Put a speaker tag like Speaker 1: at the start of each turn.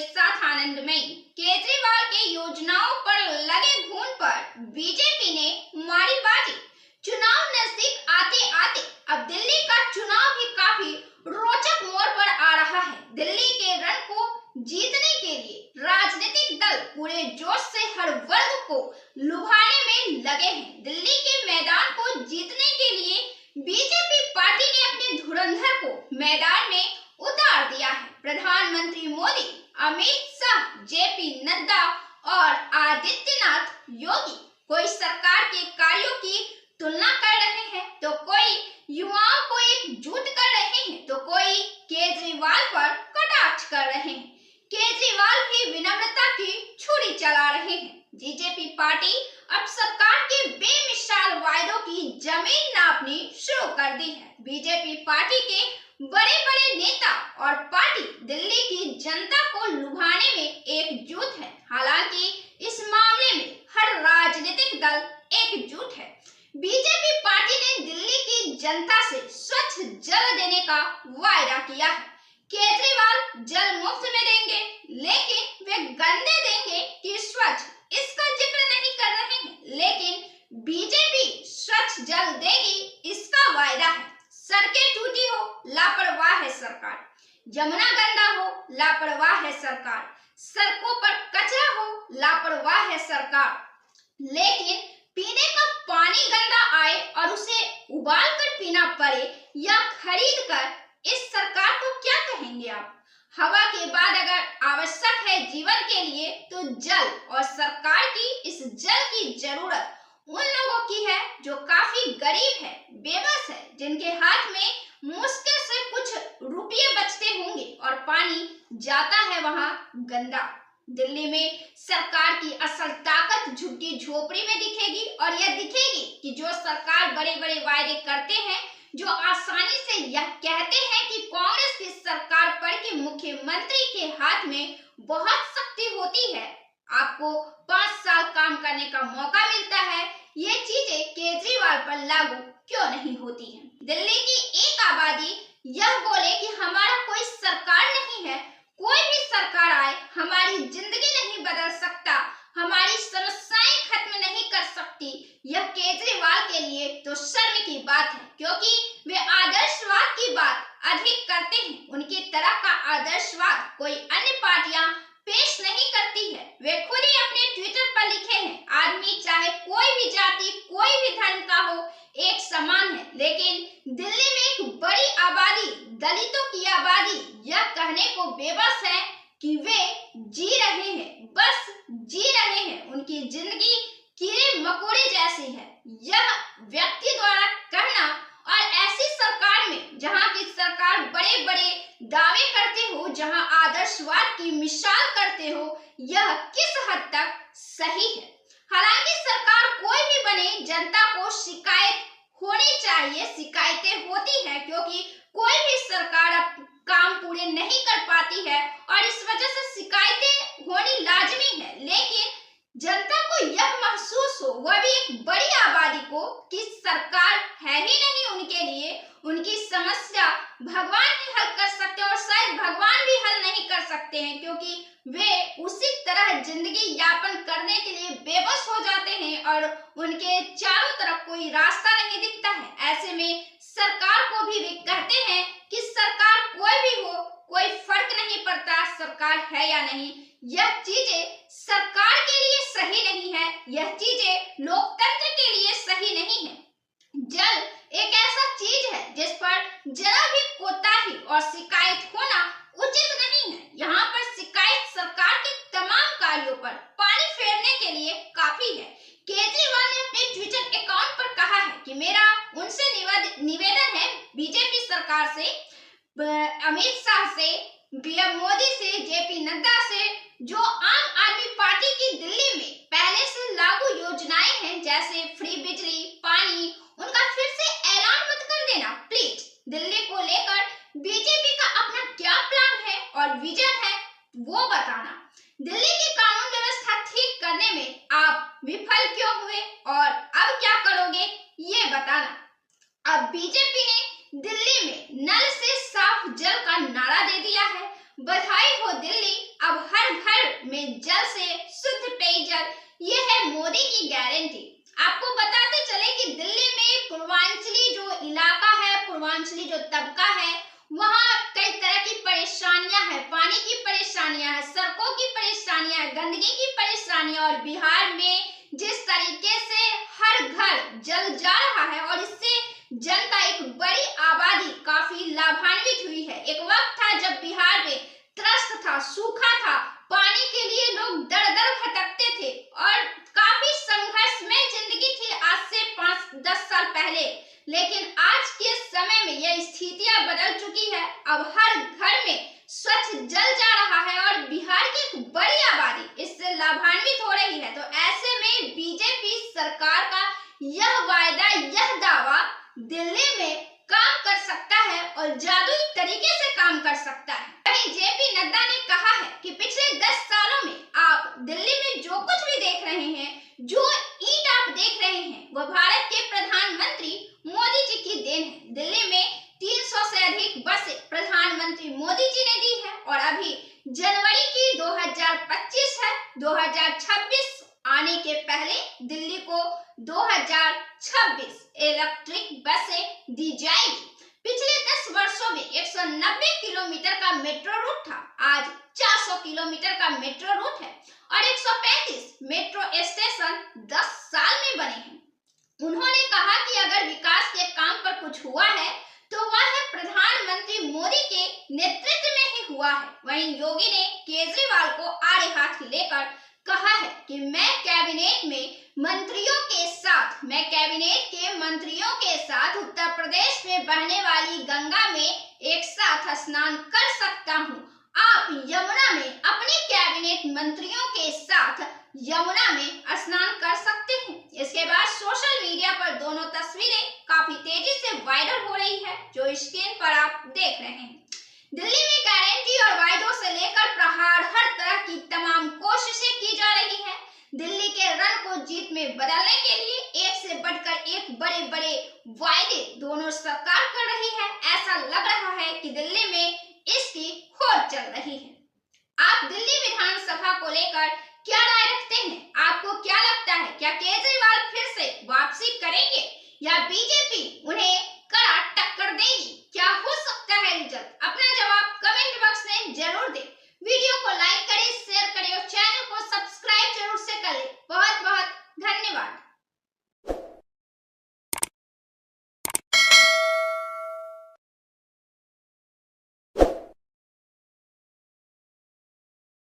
Speaker 1: के साथ आनंदमयी। केजरीवाल के योजनाओं पर लगे घून पर बीजेपी ने मारी बाजी। चुनाव नजदीक आते आते अब दिल्ली का चुनाव भी काफी रोचक मोड़ पर आ रहा है। दिल्ली के रण को जीतने के लिए राजनीतिक दल पूरे जोश से हर वर्ग को लुभाने में लगे हैं। दिल्ली के मैदान को जीतने के लिए बीजेपी पार्टी ने अपने धुरंधर को मैदान में उतार दिया है। प्रधानमंत्री मोदी, अमित शाह, जेपी नड्डा और आदित्यनाथ योगी कोई सरकार के कार्यों की तुलना कर रहे हैं तो कोई युवाओं को एकजुट कर रहे हैं तो कोई केजरीवाल पर कटाक्ष कर रहे हैं। केजरीवाल भी विनम्रता की छुरी चला रहे हैं। बीजेपी पार्टी अब सरकार के बेमिसाल वायदों की जमीन नापनी शुरू कर दी है। बीजेपी पार्टी के बड़े बड़े नेता और पार्टी दिल्ली की जनता को लुभाने में एकजुट है। हालांकि इस मामले में हर राजनीतिक दल एकजुट है। बीजेपी पार्टी ने दिल्ली की जनता से स्वच्छ जल देने का वायदा किया है। केजरीवाल जल मुफ्त में देंगे, लेकिन वे गंदे देंगे कि स्वच्छ, इसका जिक्र नहीं कर रहे हैं। लेकिन बीजेपी स्वच्छ जल देगी, इसका वायदा है। सड़कें टूटी हो, लापरवाह है सरकार। जमुना गंदा हो, लापरवाह है सरकार। सड़कों पर कचरा हो, लापरवाह है सरकार। लेकिन पीने का पानी गंदा आए और उसे उबाल कर पीना पड़े या खरीद कर, इस सरकार को क्या कहेंगे आप? हवा के बाद अगर आवश्यक है जीवन के लिए तो जल, और सरकार की इस जल की जरूरत उन लोगों की है जो काफी गरीब है, बेबस है, जिनके हाथ में मुश्किल से कुछ रुपये बचते होंगे और पानी जाता है वहां गंदा। दिल्ली में सरकार की असल ताकत झुग्गी झोपड़ी में दिखेगी, और यह दिखेगी कि जो सरकार बड़े बड़े वायदे करते हैं, जो आसानी से यह कहते हैं कि कांग्रेस की सरकार पर के मुख्यमंत्री के हाथ में बहुत शक्ति होती है, आपको 5 साल काम करने का मौका मिलता है, ये चीजें केजरीवाल पर लागू क्यों नहीं होती हैं? दिल्ली की एक आबादी यह बोले कि हमारा कोई सरकार नहीं है, कोई भी सरकार आए हमारी जिंदगी नहीं बदल सकता, हमारी समस्याएं खत्म नहीं कर सकती, यह केजरीवाल के लिए तो शर्म की बात है, क्योंकि वे आदर्शवाद की बात अधिक करते हैं। उनकी तरह का आदर्शवाद कोई अन्य पार्टियां पेश नहीं करती है। वे खुद ही अपने ट्विटर पर लिखे हैं, आदमी चाहे कोई भी जाति, कोई भी धर्म का हो, एक समान है। लेकिन दिल्ली में एक बड़ी आबादी, दलितों की आबादी, यह कहने को बेबस है कि वे जी रहे हैं, बस जी रहे हैं, उनकी जिंदगी कीड़े मकोड़े जैसी है। यह व्यक्ति द्वारा कहना, और ऐसी सरकार में जहां की सरकार बड़े बड़े दावे करते हो, जहां आदर्शवाद की मिसाल करते हो, यह किस हद तक सही है? हालांकि सरकार कोई भी बने, जनता को शिकायत होनी चाहिए, शिकायतें होती है, क्योंकि कोई भी सरकार अब काम पूरे नहीं कर पाती है और इस वजह से शिकायतें होनी लाजमी है। लेकिन जनता को यह महसूस हो, वह भी एक बड़ी आबादी को, कि सरकार है ही नहीं उनके लिए, उनकी समस्या भगवान ही हल कर सकते हैं, और शायद भगवान भी हल नहीं कर सकते हैं, क्योंकि वे उसी तरह जिंदगी यापन करने के लिए बेबस हो जाते हैं और उनके चारों तरफ कोई रास्ता नहीं दिखता है। ऐसे में सरकार को भी वे कहते हैं कि सरकार कोई भी हो, कोई फर्क नहीं पड़ता सरकार है या नहीं। यह चीजें सरकार के लिए सही नहीं है, यह चीजें लोकतंत्र के लिए सही नहीं है। जल एक ऐसा चीज है जिस पर जरा भी कोताही और शिकायत होना उचित नहीं है। यहाँ पर शिकायत सरकार के तमाम कार्यों पर पानी फेरने के लिए काफी है। केजरीवाल ने अपने ट्विटर अकाउंट पर कहा है कि मेरा उनसे निवेदन है, बीजेपी सरकार से, अमित शाह से, पीएम मोदी से, जेपी नड्डा से, जो आम आदमी पार्टी की दिल्ली में पहले से लागू योजनाएं हैं, जैसे फ्री बिजली, पानी, उनका फिर से ऐलान मत कर देना प्लीज। दिल्ली को लेकर बीजेपी का अपना क्या प्लान है और विजन है, वो बताना। दिल्ली की कानून व्यवस्था ठीक करने में आप विफल क्यों हुए और अब क्या करोगे, ये बताना। अब बीजेपी ने दिल्ली में नल से साफ जल का नारा दे दिया है। बधाई हो दिल्ली, अब हर घर में जल से शुद्ध पेयजल, ये है मोदी की गारंटी। आपको बताते चले कि दिल्ली में पूर्वांचली जो इलाका है, पूर्वांचली जो तबका है, वहाँ कई तरह की परेशानियां हैं, पानी की परेशानियां हैं, सड़कों की परेशानियां हैं, गंदगी की परेशानियां, और बिहार में जिस तरीके से हर घर जल जा रहा है और इससे जनता, एक बड़ी आबादी काफी लाभान्वित हुई है। एक वक्त था जब बिहार में त्रस्त था, सूखा था, पानी के लिए लोग दर दर भटकते थे और काफी संघर्षमय जिंदगी थी आज से 5-10 साल पहले। लेकिन आज के समय में यह स्थितियां बदल चुकी है। अब हर घर में स्वच्छ जल जा रहा है और बिहार की एक बड़ी आबादी इससे लाभान्वित हो रही है। तो ऐसे में बीजेपी सरकार का यह वायदा, यह दावा दिल्ली में काम कर सकता है और जादुई तरीके से काम कर सकता है। वहीं जेपी नड्डा ने कहा है कि पिछले 10 सालों में आप दिल्ली में जो कुछ भी देख रहे हैं, जो ईंट आप देख रहे हैं, वो भारत के प्रधानमंत्री मोदी जी की देन है। दिल्ली में 300 से अधिक बसें प्रधानमंत्री मोदी जी ने दी है और अभी जनवरी की 2025 है, 2026 आने के पहले दिल्ली को 2026 इलेक्ट्रिक बसें दी जाएगी। पिछले 10 वर्षों में 190 किलोमीटर का मेट्रो रूट था, आज 400 किलोमीटर का मेट्रो रूट है और 135 मेट्रो स्टेशन 10 साल में बने हैं। उन्होंने कहा कि अगर विकास के काम पर कुछ हुआ है तो वह है प्रधानमंत्री मोदी के नेतृत्व में ही हुआ है। वहीं योगी ने केजरीवाल को आड़े हाथ लेकर कहा है कि मैं कैबिनेट के मंत्रियों के साथ उत्तर प्रदेश में बहने वाली गंगा में एक साथ स्नान कर सकता हूं। आप यमुना में अपने कैबिनेट मंत्रियों के साथ यमुना में स्नान कर सकते हैं। इसके बाद सोशल मीडिया पर दोनों तस्वीरें काफी तेजी से वायरल हो रही है, जो स्क्रीन पर आप देख रहे हैं। दिल्ली में गारंटी और वायदों से लेकर प्रहार, हर तरह की तमाम कोशिशें की जा रही है। दिल्ली के रण को जीत में बदलने के लिए एक से बढ़कर एक बड़े बड़े वायदे दोनों सरकार कर रही है। ऐसा लग रहा है कि दिल्ली में इसकी होड़ चल रही है। आप दिल्ली विधानसभा को लेकर क्या राय रखते हैं? आपको क्या लगता है, क्या केजरीवाल फिर से वापसी करेंगे या बीजेपी उन्हें कड़ा टक्कर देगी?